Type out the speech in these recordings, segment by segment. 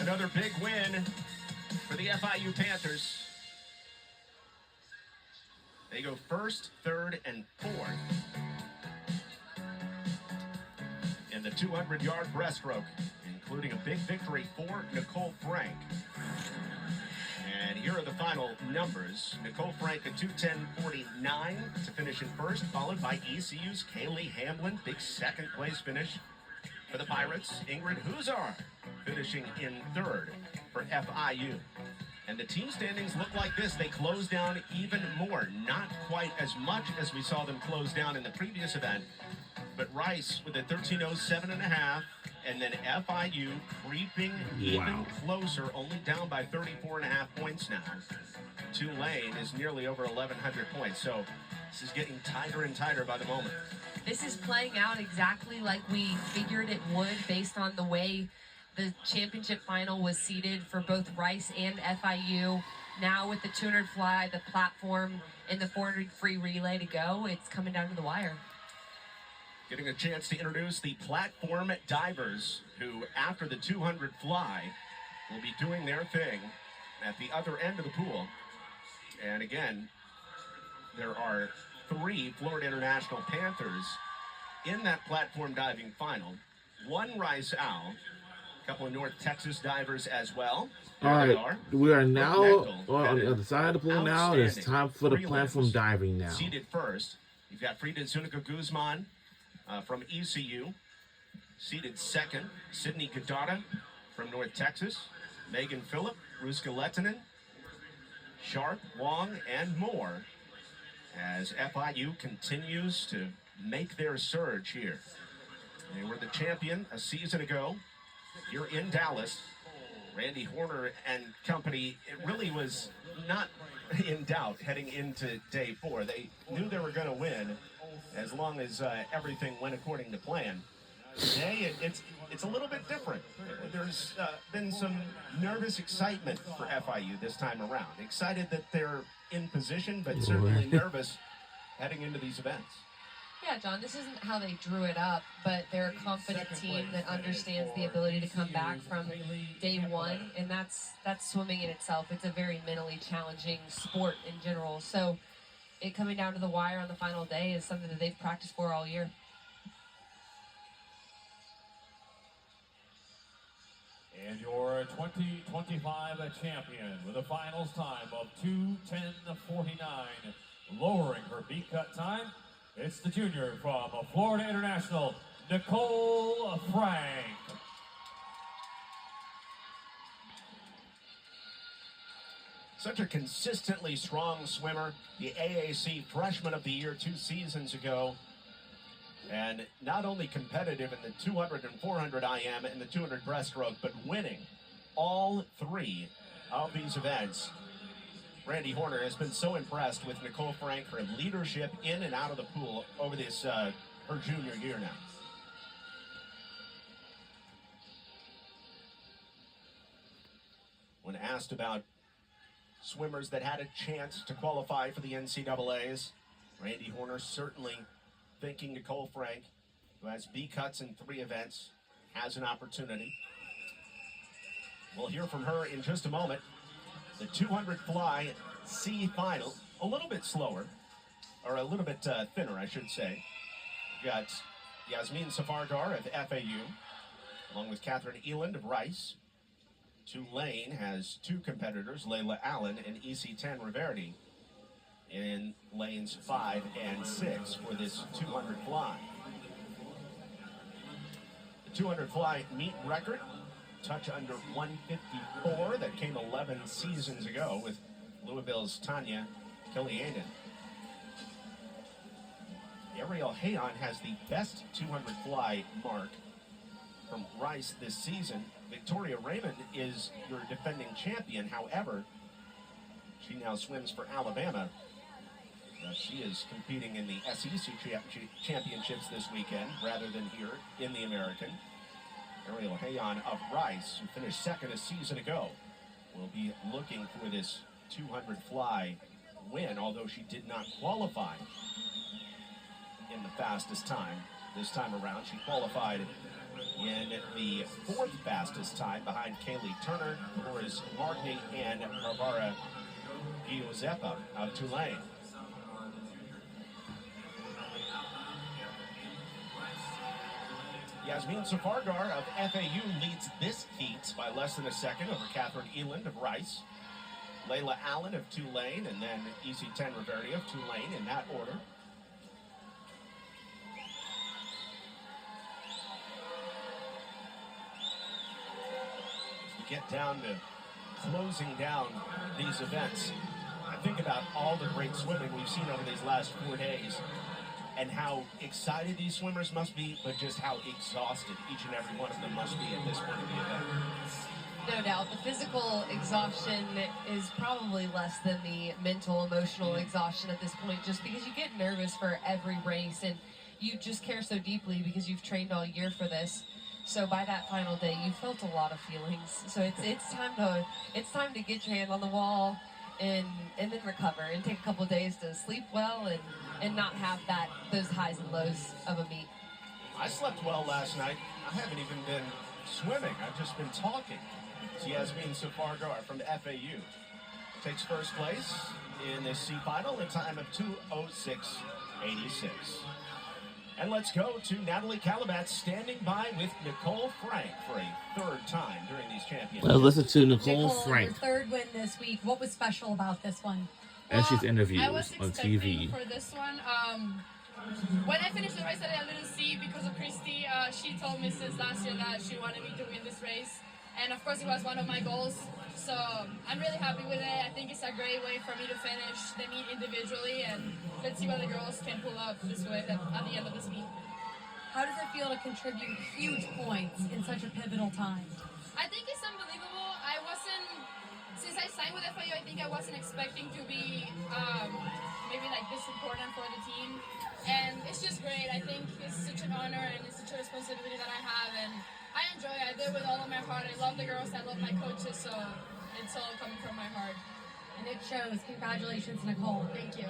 Another big win for the FIU Panthers. They go first, third, and fourth in the 200-yard breaststroke, including a big victory for Nicole Frank. And here are the final numbers. Nicole Frank, a 2:10.49 to finish in first, followed by ECU's Kaylee Hamblin, big second-place finish for the Pirates. Ingrid Huzar finishing in third for FIU. And the team standings look like this. They close down even more. Not quite as much as we saw them close down in the previous event. But Rice with a 13:07.5, and then FIU creeping even closer, only down by 34.5 points now. Tulane is nearly over 1,100 points. So this is getting tighter and tighter by the moment. This is playing out exactly like we figured it would based on the way the championship final was seeded for both Rice and FIU. Now with the 200 fly, the platform, and the 400 free relay to go, it's coming down to the wire. Getting a chance to introduce the platform divers who, after the 200 fly, will be doing their thing at the other end of the pool. And again, there are 3 Florida International Panthers in that platform diving final. 1 Rice Owl, a couple of North Texas divers as well. All right, we are now on the other side of the pool now. It's time for the platform diving now. Seated first, you've got Frida Zuniga Guzman from ECU. Seated second, Sydney Gadata from North Texas. Megan Phillip, Ruska Lettinen, Sharp, Wong, and more as FIU continues to make their surge here. They were the champion a season ago here in Dallas. Randy Horner and company, it really was not in doubt heading into day 4. They knew they were going to win as long as everything went according to plan. Today, it's a little bit different. There's been some nervous excitement for FIU this time around. Excited that they're in position, but certainly nervous heading into these events. Yeah, John, this isn't how they drew it up, but they're a confident team that understands the ability to come back from day 1, and that's swimming in itself. It's a very mentally challenging sport in general. So it coming down to the wire on the final day is something that they've practiced for all year. And your 2025 champion with a finals time of 2:10.49, lowering her beat cut time. It's the junior from Florida International, Nicole Frank. Such a consistently strong swimmer, the AAC Freshman of the Year 2 seasons ago. And not only competitive in the 200 and 400 IM and the 200 breaststroke, but winning all 3 of these events. Randy Horner has been so impressed with Nicole Frank, her leadership in and out of the pool over this her junior year now. When asked about swimmers that had a chance to qualify for the NCAAs, Randy Horner certainly thinking Nicole Frank, who has B cuts in 3 events, has an opportunity. We'll hear from her in just a moment. The 200 fly C final, a little bit slower, or a little bit thinner, I should say. We've got Yasmin Safargar of FAU, along with Catherine Eland of Rice. Tulane has 2 competitors, Layla Allen and EC10 Riverdi, in lanes 5 and 6 for this 200 fly. The 200 fly meet record, touch under 154, that came 11 seasons ago with Louisville's Tanya Killianen. Ariel Hayon has the best 200 fly mark from Rice this season. Victoria Raymond is your defending champion. However, she now swims for Alabama. She is competing in the SEC championships this weekend rather than here in the American. Ariel Hayon of Rice, who finished second a season ago, will be looking for this 200 fly win, although she did not qualify in the fastest time this time around. She qualified in the fourth fastest time behind Kaylee Turner, Horace Markney, and Barbara Giuseppe of Tulane. Yasmin Safargar of FAU leads this heat by less than a second over Catherine Eland of Rice. Layla Allen of Tulane, and then EC10 Riverde of Tulane in that order. As we get down to closing down these events, I think about all the great swimming we've seen over these last 4 days and how excited these swimmers must be, but just how exhausted each and every one of them must be at this point of the event. No doubt. The physical exhaustion is probably less than the mental, emotional exhaustion at this point, just because you get nervous for every race and you just care so deeply because you've trained all year for this. So by that final day, you felt a lot of feelings. So it's time to get your hand on the wall and then recover and take a couple of days to sleep well and not have those highs and lows of a meet. I slept well last night. I haven't even been swimming. I've just been talking. Yasmin Safargar from FAU takes first place in this C final, a time of 2:06.86. And let's go to Natalie Calabat standing by with Nicole Frank for a third time during these championships. Let's listen to Nicole Frank. Your third win this week. What was special about this one? And she's interviewed I was on expecting TV. for this one. When I finished the race, I didn't see because of Christy. She told me since last year that she wanted me to win this race. And of course, it was one of my goals. So I'm really happy with it. I think it's a great way for me to finish the meet individually. And let's see what the girls can pull up this way at the end of this meet. How does it feel to contribute huge points in such a pivotal time? I think it's unbelievable. Since I signed with FIU, I think I wasn't expecting to be maybe like this important for the team. And it's just great. I think it's such an honor and it's such a responsibility that I have. And I enjoy it. I do it with all of my heart. I love the girls. I love my coaches. So it's all coming from my heart. And it shows. Congratulations, Nicole. Thank you.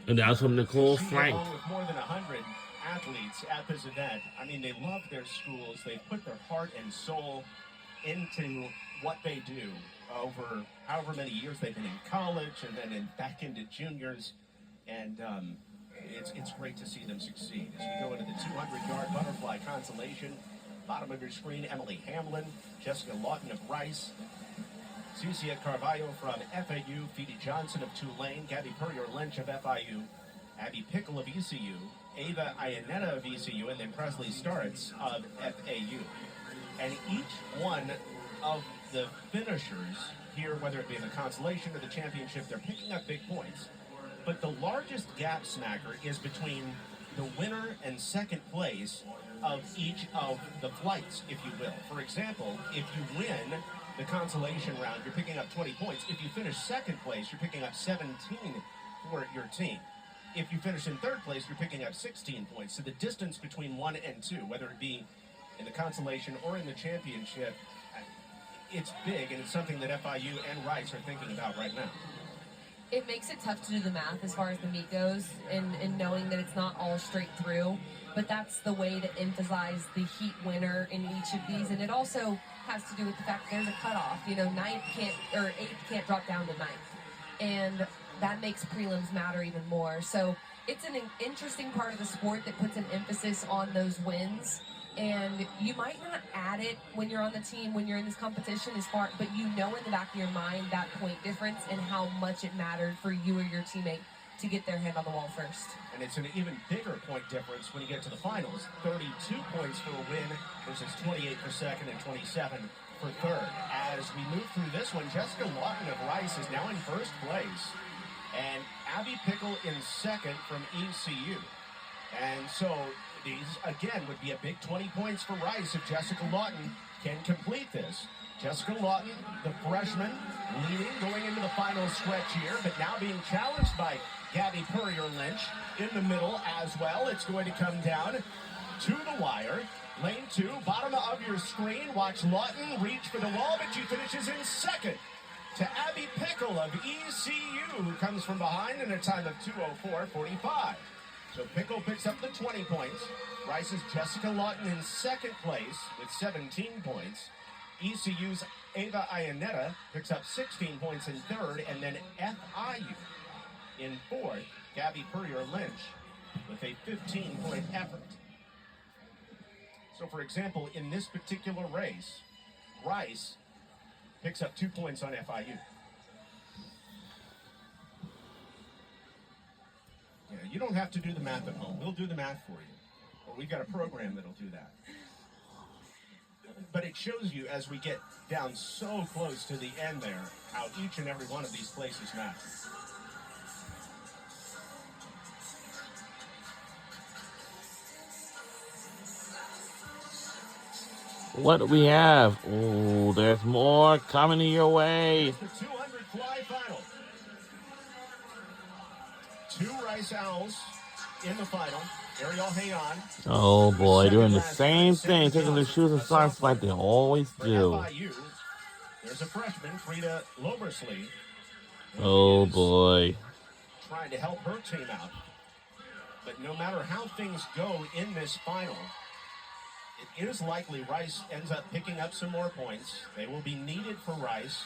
And that was from Nicole She, Frank. along with more than 100 athletes at this event. I mean, they love their schools. They put their heart and soul into what they do over however many years they've been in college and then back into juniors. And it's great to see them succeed. As we go into the 200-yard butterfly consolation, bottom of your screen, Emily Hamlin, Jessica Lawton of Rice, Cicia Carvalho from FAU, Phoebe Johnson of Tulane, Gabby Purrier-Lynch of FIU, Abby Pickle of ECU, Ava Iannetta of ECU, and then Presley Starretts of FAU. And each one of the finishers here, whether it be in the consolation or the championship, they're picking up big points. But the largest gap smacker is between the winner and second place of each of the flights, if you will. For example, if you win the consolation round, you're picking up 20 points. If you finish second place, you're picking up 17 for your team. If you finish in third place, you're picking up 16 points. So the distance between 1 and 2, whether it be in the consolation or in the championship, it's big, and it's something that FIU and Rice are thinking about right now. It makes it tough to do the math as far as the meet goes and knowing that it's not all straight through, but that's the way to emphasize the heat winner in each of these. And it also has to do with the fact that there's a cutoff. You know, 8th can't drop down to 9th. And that makes prelims matter even more. So it's an interesting part of the sport that puts an emphasis on those wins. And you might not add it when you're on the team, when you're in this competition but you know in the back of your mind that point difference and how much it mattered for you or your teammate to get their hand on the wall first. And it's an even bigger point difference when you get to the finals. 32 points for a win versus 28 for second and 27 for third. As we move through this one, Jessica Lawton of Rice is now in first place. And Abby Pickle in second from ECU. And so these, again, would be a big 20 points for Rice if Jessica Lawton can complete this. Jessica Lawton, the freshman, leading going into the final stretch here, but now being challenged by Gabby Purrier-Lynch in the middle as well. It's going to come down to the wire. Lane 2, bottom of your screen. Watch Lawton reach for the wall, but she finishes in second to Abby Pickle of ECU, who comes from behind in a time of 2:04.45. So Pickle picks up the 20 points. Rice's Jessica Lawton in second place with 17 points. ECU's Ava Hamblett picks up 16 points in third, and then FIU in fourth, Gabby Purrier-Lynch with a 15-point effort. So, for example, in this particular race, Rice picks up 2 points on FIU. Yeah, you don't have to do the math at home. We'll do the math for you. Or we've got a program that'll do that. But it shows you, as we get down so close to the end there, how each and every one of these places matter. What do we have? Oh, there's more coming your way. The 200 fly final. 2 Rice Owls in the final. Ariel Hayon. Oh boy, doing the same thing, taking their shoes and socks like they always do. FIU, there's a freshman, Frida Lobersley. Oh boy. Trying to help her team out. But no matter how things go in this final, it is likely Rice ends up picking up some more points. They will be needed for Rice.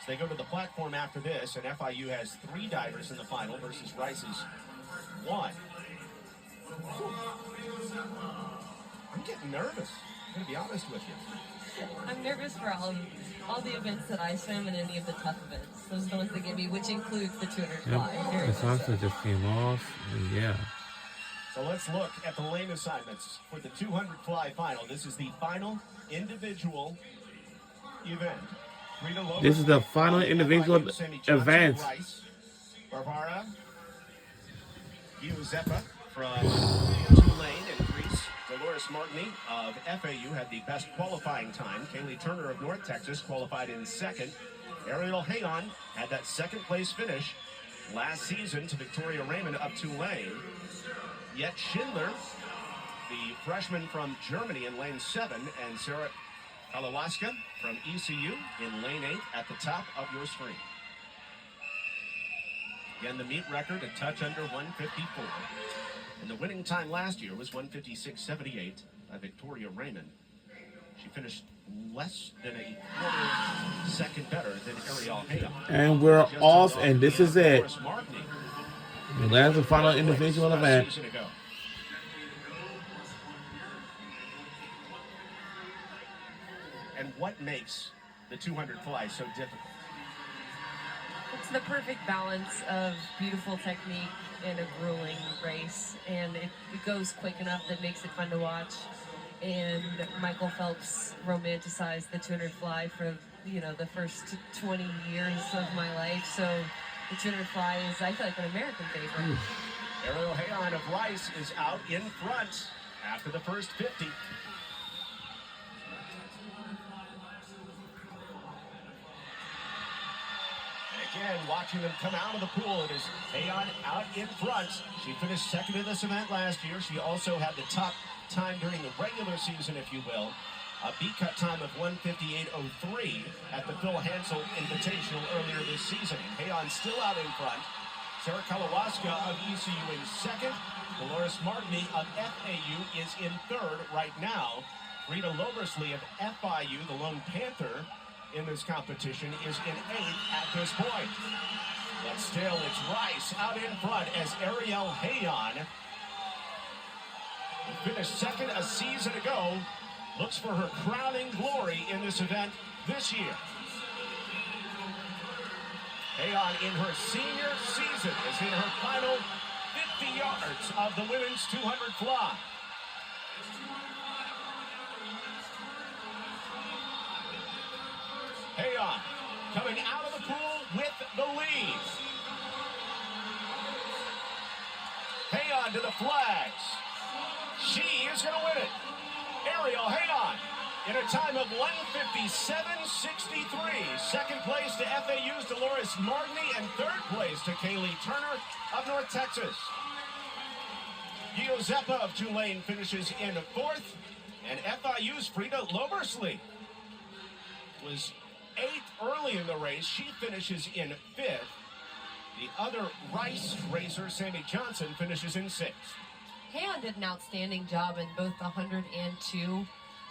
So they go to the platform after this, and FIU has 3 divers in the final versus Rice's 1. I'm getting nervous. I'm going to be honest with you. I'm nervous for all the events that I swim and any of the tough events. Those are the ones that get me, which includes the 200 fly. Yep. The socks just came off, and yeah. So let's look at the lane assignments for the 200 fly final. This is the final individual event. This is the final individual event. Barbara Giuseppe from Tulane in Greece. Dolores Martini of FAU had the best qualifying time. Kaylee Turner of North Texas qualified in second. Ariel Hayon had that second place finish last season to Victoria Raymond of Tulane. Yet Schindler, the freshman from Germany in lane 7, and Sarah Kalawaska from ECU in lane 8 at the top of your screen. Again, the meet record a touch under 154. And the winning time last year was 156.78 by Victoria Raymond. She finished less than a quarter second better than Ariel Hayon. And we're off, and this is it. And that's the final individual event. And what makes the 200 fly so difficult? It's the perfect balance of beautiful technique and a grueling race, and it goes quick enough that makes it fun to watch. And Michael Phelps romanticized the 200 fly for the first 20 years of my life. So the 200 fly is, I feel like, an American favorite. Ariel Hayon of Rice is out in front after the first 50. Again, watching them come out of the pool, it is Hayon out in front. She finished second in this event last year. She also had the top time during the regular season, if you will. A B-cut time of 1:58.03 at the Phil Hansel Invitational earlier this season. And Hayon still out in front. Sarah Kalawaska of ECU in second. Dolores Martini of FAU is in third right now. Rita Lobersley of FIU, the lone Panther in this competition, is in eighth at this point. But still, it's Rice out in front as Ariel Hayon, who finished second a season ago, looks for her crowning glory in this event this year. Hayon in her senior season is in her final 50 yards of the women's 200 fly. Hayon coming out of the pool with the lead. Hayon to the flags. She is going to win it. Ariel Hayon in a time of 1:57.63. Second place to FAU's Dolores Martini, and third place to Kaylee Turner of North Texas. Giuseppe of Tulane finishes in fourth, and FIU's Frida Lobersley was eighth early in the race. She finishes in fifth. The other Rice racer, Sammy Johnson, finishes in 6th. Hayon did an outstanding job in both the 100 and 2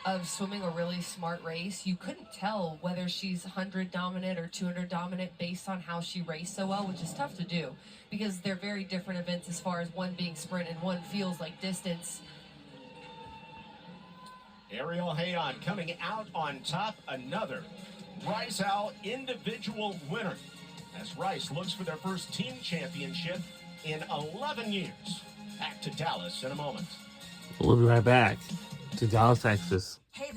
of swimming a really smart race. You couldn't tell whether she's 100 dominant or 200 dominant based on how she raced so well, which is tough to do because they're very different events as far as one being sprint and one feels like distance. Ariel Hayon coming out on top, another Rice Owl individual winner as Rice looks for their first team championship in 11 years. Back to Dallas in a moment. We'll be right back to Dallas, Texas. Hey there.